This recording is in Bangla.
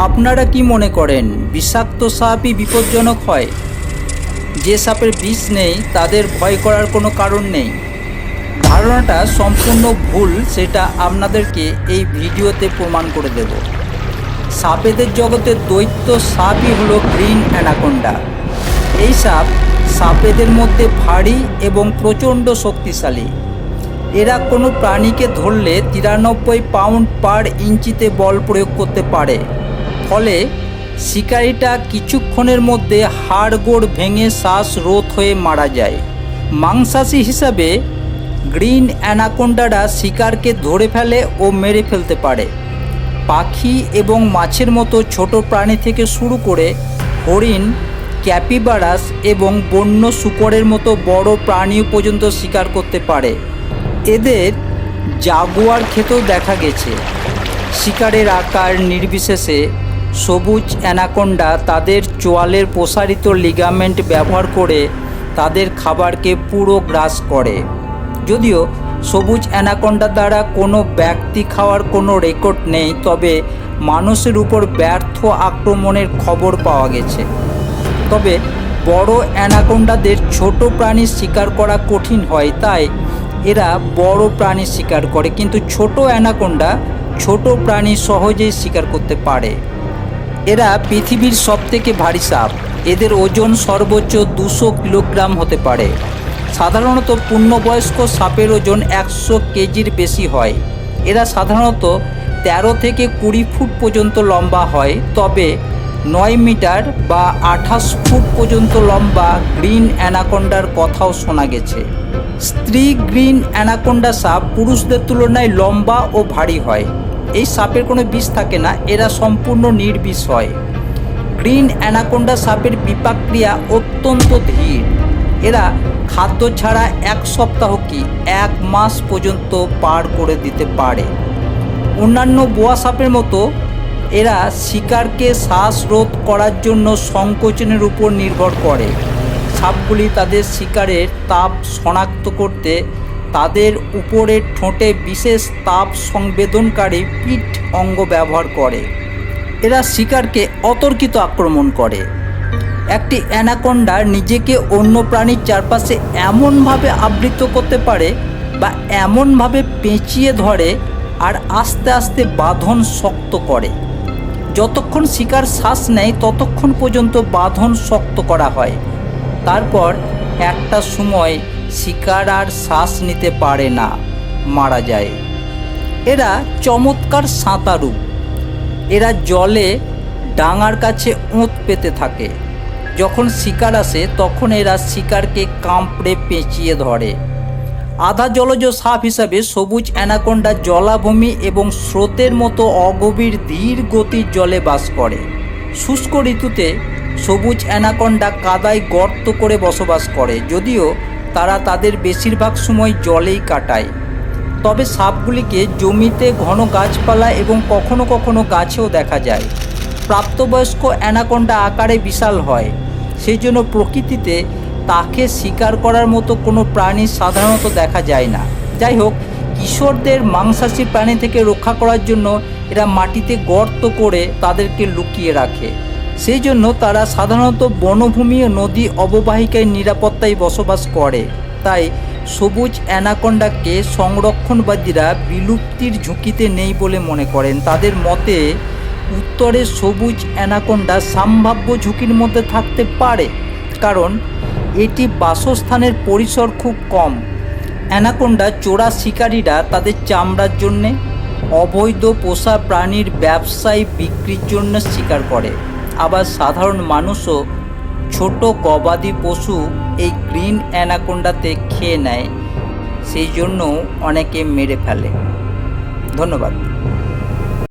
আপনারা কি মনে করেন বিষাক্ত সাপই বিপজ্জনক হয়? যে সাপের বিষ নেই তাদের ভয় করার কোনো কারণ নেই। ধারণাটা সম্পূর্ণ ভুল, সেটা আপনাদেরকে এই ভিডিওতে প্রমাণ করে দেব। সাপেদের জগতের দৈত্য সাপই হলো গ্রিন অ্যানাকোন্ডা। এই সাপেদের মধ্যে ভারী এবং প্রচণ্ড শক্তিশালী। এরা কোনো প্রাণীকে ধরলে 93 পাউন্ড পার ইঞ্চিতে বল প্রয়োগ করতে পারে। ফলে শিকারিটা কিছুক্ষণের মধ্যে হাড়গোড় ভেঙে শ্বাসরোধ হয়ে মারা যায়। মাংসাশী হিসাবে গ্রিন অ্যানাকোন্ডারা শিকারকে ধরে ফেলে ও মেরে ফেলতে পারে। পাখি এবং মাছের মতো ছোট প্রাণী থেকে শুরু করে হরিণ, ক্যাপিবারাস এবং বন্য শূকরের মতো বড় প্রাণীও পর্যন্ত শিকার করতে পারে। এদের জাগুয়ার খেতেও দেখা গেছে। শিকারের আকার নির্বিশেষে সবুজ অ্যানাকোন্ডা তাদের চোয়ালের প্রসারিত লিগামেন্ট ব্যবহার করে তাদের খাবারকে পুরো গ্রাস করে। যদিও সবুজ অ্যানাকোন্ডা দ্বারা কোনো ব্যক্তি খাওয়ার কোনো রেকর্ড নেই, তবে মানুষের উপর ব্যর্থ আক্রমণের খবর পাওয়া গেছে। তবে বড় অ্যানাকোন্ডাদের ছোট প্রাণী শিকার করা কঠিন হয়, তাই এরা বড় প্রাণী শিকার করে, কিন্তু ছোট অ্যানাকোন্ডা ছোট প্রাণী সহজেই শিকার করতে পারে। এরা পৃথিবীর সবথেকে ভারী সাপ। এদের ওজন সর্বোচ্চ 200 কিলোগ্রাম হতে পারে। সাধারণত পূর্ণবয়স্ক সাপের ওজন 100 কেজির বেশি হয়। এরা সাধারণত 13 থেকে 20 ফুট পর্যন্ত লম্বা হয়, তবে 9 মিটার বা 28 ফুট পর্যন্ত লম্বা গ্রিন অ্যানাকোন্ডার কথাও শোনা গেছে। স্ত্রী গ্রিন অ্যানাকোন্ডা সাপ পুরুষদের তুলনায় লম্বা ও ভারী হয়। এই সাপের কোনো বিষ থাকে না, এরা সম্পূর্ণ নির্বিষ হয়। গ্রিন অ্যানাকোন্ডা সাপের বিপাকক্রিয়া অত্যন্ত ধীর। এরা খাদ্য ছাড়া 1 সপ্তাহ কি 1 মাস পর্যন্ত পার করে দিতে পারে। অন্যান্য বোয়া সাপের মতো এরা শিকারকে শ্বাসরোধ করার জন্য সংকোচনের উপর নির্ভর করে। সাপগুলি তাদের শিকারের তাপ শনাক্ত করতে তাদের উপরের ঠোঁটে বিশেষ তাপ সংবেদনকারী পিঠ অঙ্গ ব্যবহার করে। এরা শিকারকে অতর্কিত আক্রমণ করে। একটি অ্যানাকোন্ডা নিজেকে অন্য প্রাণীর চারপাশে এমনভাবে আবৃত করতে পারে বা এমনভাবে পেঁচিয়ে ধরে আর আস্তে আস্তে বাঁধন শক্ত করে। যতক্ষণ শিকার শ্বাস নেয় ততক্ষণ পর্যন্ত বাঁধন শক্ত করা হয়। তারপর একটা সময় শিকার আর শ্বাস নিতে পারে না, মারা যায়। এরা চমৎকার সাঁতারু। এরা জলে ডাঙার কাছে ওঁত পেতে থাকে। যখন শিকার আসে তখন এরা শিকারকে কামড়ে পেঁচিয়ে ধরে। আধা জলজ সাপ হিসাবে সবুজ অ্যানাকোন্ডা জলাভূমি এবং স্রোতের মতো অগভীর ধীর গতির জলে বাস করে। শুষ্ক ঋতুতে সবুজ অ্যানাকোন্ডা কাদায় গর্ত করে বসবাস করে, যদিও তারা তাদের বেশিরভাগ সময় জলেই কাটায়। তবে সাপগুলিকে জমিতে ঘন গাছপালা এবং কখনো কখনো গাছেও দেখা যায়। প্রাপ্তবয়স্ক অ্যানাকোন্ডা আকারে বিশাল হয়, সেই জন্য প্রকৃতিতে তাকে শিকার করার মতো কোনো প্রাণী সাধারণত দেখা যায় না। যাই হোক, কিশোরদের মাংসাশী প্রাণী থেকে রক্ষা করার জন্য এরা মাটিতে গর্ত করে তাদেরকে লুকিয়ে রাখে। সেই জন্য তারা সাধারণত বনভূমি ও নদী অববাহিকায় নিরাপত্তায় বসবাস করে। তাই সবুজ অ্যানাকোন্ডাকে সংরক্ষণবাদীরা বিলুপ্তির ঝুঁকিতে নেই বলে মনে করেন। তাদের মতে উত্তরে সবুজ অ্যানাকোন্ডা সম্ভাব্য ঝুঁকির মধ্যে থাকতে পারে, কারণ এটি বাসস্থানের পরিসর খুব কম। অ্যানাকোন্ডা চোরা শিকারীরা তাদের চামড়ার জন্যে, অবৈধ পোষা প্রাণীর ব্যবসায় বিক্রির জন্য শিকার করে। আবার সাধারণ মানুষও ছোট গবাদি পশু এই গ্রিন অ্যানাকোন্ডাতে খেয়ে নেয়, সেই জন্য অনেকে মেরে ফেলে। ধন্যবাদ।